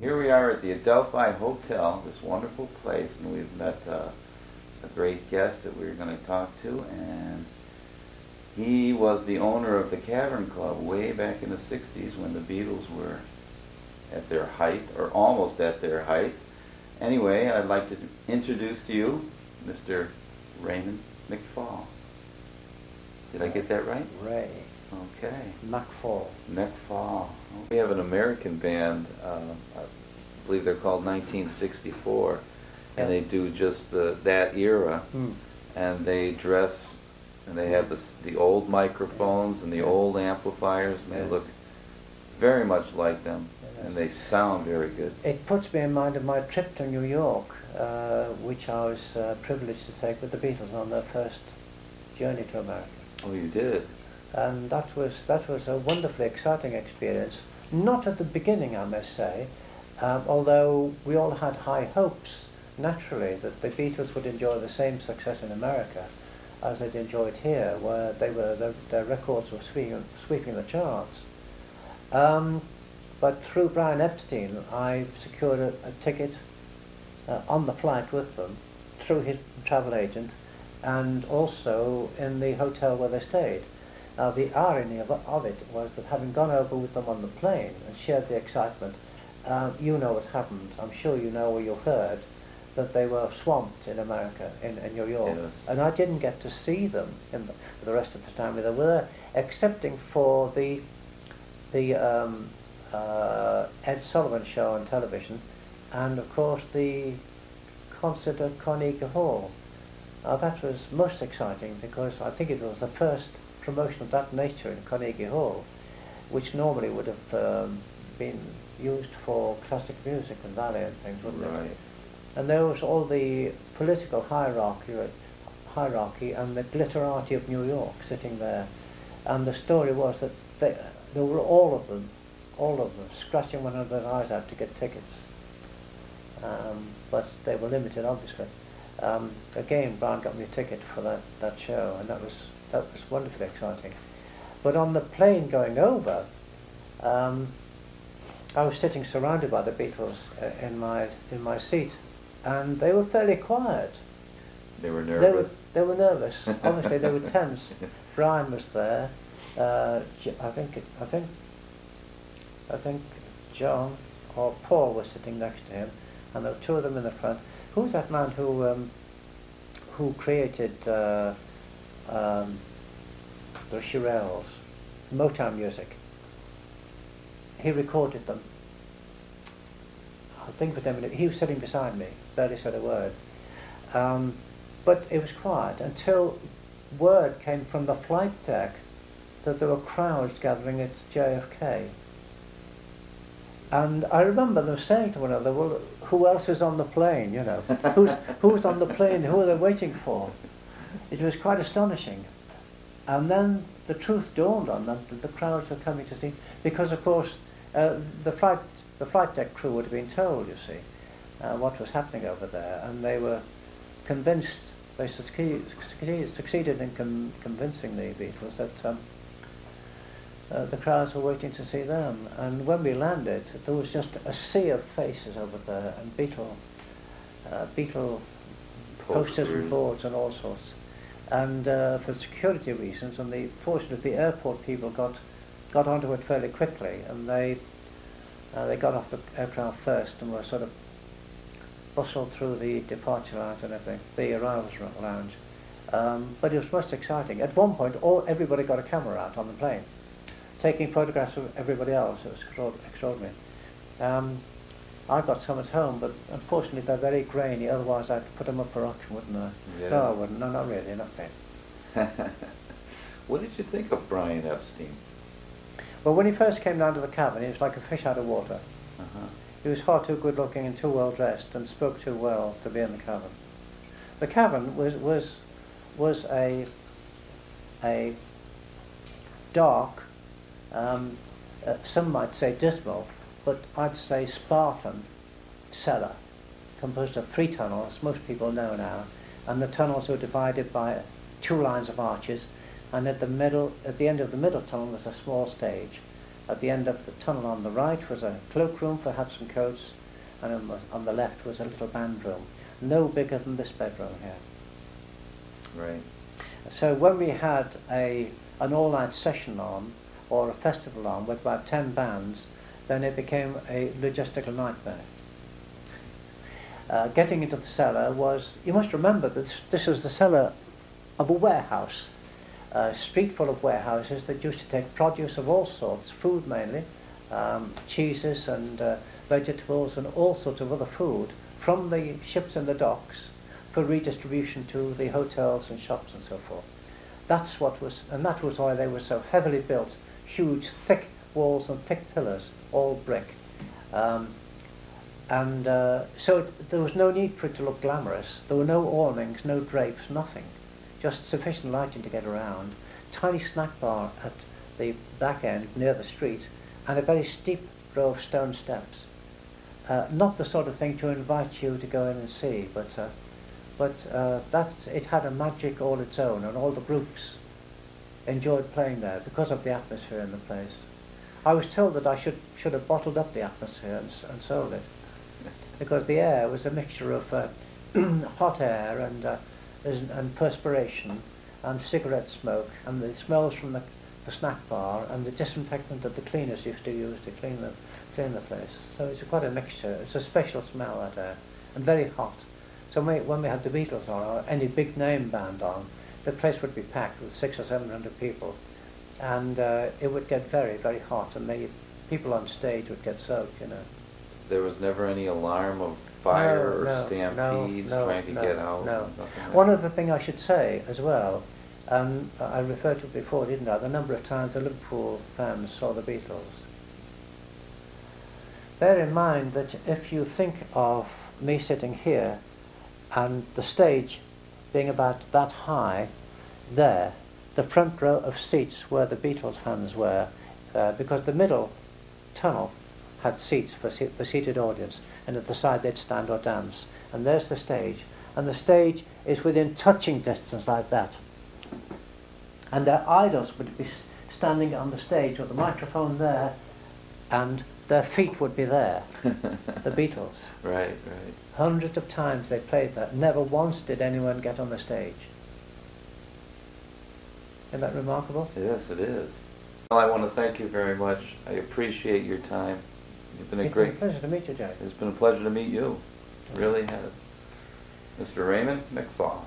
Here we are at the Adelphi Hotel, this wonderful place, and we've met a great guest that we're going to talk to, and he was the owner of the Cavern Club way back in the 60s when the Beatles were at their height, or almost at their height. Anyway, I'd like to introduce to you Mr. Raymond MacFall. Did I get that right? Ray. Okay. MacFall. MacFall. We have an American band, I believe they're called 1964, and they do just that era, and they dress, and they have the old microphones and the old amplifiers, and they look very much like them, and they sound very good. It puts me in mind of my trip to New York, which I was privileged to take with the Beatles on their first journey to America. Oh, you did? And that was a wonderfully exciting experience. Not at the beginning, I must say, although we all had high hopes, naturally, that the Beatles would enjoy the same success in America as they'd enjoyed here, where their records were sweeping the charts. But through Brian Epstein, I secured a ticket on the flight with them, through his travel agent, and also in the hotel where they stayed. Now, the irony of it was that having gone over with them on the plane and shared the excitement, you know what happened. I'm sure you know or you heard that they were swamped in America, in New York. Yes. And I didn't get to see them for the rest of the time they were there, excepting for the Ed Sullivan show on television, and of course the concert at Carnegie Hall. That was most exciting because I think it was the first promotion of that nature in Carnegie Hall, which normally would have been used for classic music and ballet and things, wouldn't it? And there was all the political hierarchy and the glitterati of New York sitting there. And the story was that there were all of them, scratching one another's eyes out to get tickets. But they were limited, obviously. Again, Brian got me a ticket for that show, and that was wonderfully exciting. But on the plane going over, I was sitting surrounded by the Beatles in my seat, and they were fairly quiet. They were nervous? They were nervous. Honestly, they were tense. Brian was there. I think John or Paul was sitting next to him, and there were two of them in the front. Who's that man who created the Shirelles, Motown music? He recorded them. I'll think of him. He was sitting beside me, barely said a word. But it was quiet until word came from the flight deck that there were crowds gathering at JFK. And I remember them saying to one another, well, who else is on the plane, you know? Who's on the plane? Who are they waiting for? It was quite astonishing. And then the truth dawned on them that the crowds were coming to see, because of course the flight deck crew would have been told, you see, what was happening over there, and they were convinced, they succeeded in convincing the Beatles that the crowds were waiting to see them. And when we landed, there was just a sea of faces over there, and Beatle posters and boards and all sorts. And for security reasons, and fortunately the airport people got onto it fairly quickly, and they got off the aircraft first and were sort of bustled through the departure lounge and everything, the arrivals lounge. But it was most exciting. At one point, everybody got a camera out on the plane, taking photographs of everybody else. It was extraordinary. I got some at home, but unfortunately they're very grainy, otherwise I'd put them up for auction, wouldn't I? Yeah. No, I wouldn't. No, not really, not bad. What did you think of Brian Epstein? Well, when he first came down to the Cavern, he was like a fish out of water. He was far too good looking and too well dressed and spoke too well to be in the Cavern. The Cavern was a dark, some might say dismal, but I'd say Spartan cellar, composed of 3 tunnels, most people know now, and the tunnels were divided by 2 lines of arches, and at the end of the middle tunnel was a small stage, At the end of the tunnel on the right was a cloakroom for hats and coats, and on the left was a little band room, no bigger than this bedroom here. Right. So when we had an all-night session on, or a festival on, with about 10 bands, then it became a logistical nightmare. Getting into the cellar was, you must remember that this was the cellar of a warehouse, a street full of warehouses that used to take produce of all sorts, food mainly, cheeses and vegetables and all sorts of other food from the ships in the docks for redistribution to the hotels and shops and so forth. That was why they were so heavily built, huge, thick walls and thick pillars, all brick. So there was no need for it to look glamorous. There were no awnings, no drapes, nothing. Just sufficient lighting to get around. Tiny snack bar at the back end near the street, and a very steep row of stone steps. Not the sort of thing to invite you to go in and see, but it had a magic all its own, and all the groups enjoyed playing there because of the atmosphere in the place. I was told that I should have bottled up the atmosphere and sold it, because the air was a mixture of hot air and perspiration and cigarette smoke and the smells from the snack bar and the disinfectant that the cleaners used to use to clean the place. So it's quite a mixture. It's a special smell, that air, and very hot. So when we had the Beatles on, or any big name band on, the place would be packed with 600 or 700 people, and it would get very, very hot, and the people on stage would get soaked, you know. There was never any alarm of fire or stampedes trying to get out? No. One other thing I should say as well, I referred to it before, didn't I, the number of times the Liverpool fans saw the Beatles. Bear in mind that if you think of me sitting here and the stage being about that high there, the front row of seats where the Beatles fans were, because the middle tunnel had seats for seated audience, and at the side they'd stand or dance. And there's the stage, and the stage is within touching distance like that. And their idols would be standing on the stage with the microphone there, and their feet would be there, the Beatles. Right. Hundreds of times they played that. Never once did anyone get on the stage. Isn't that remarkable? Yes, it is. Well, I want to thank you very much. I appreciate your time. It's been a pleasure to meet you, Jerry. It's been a pleasure to meet you. It really has. Mr. Raymond MacFall.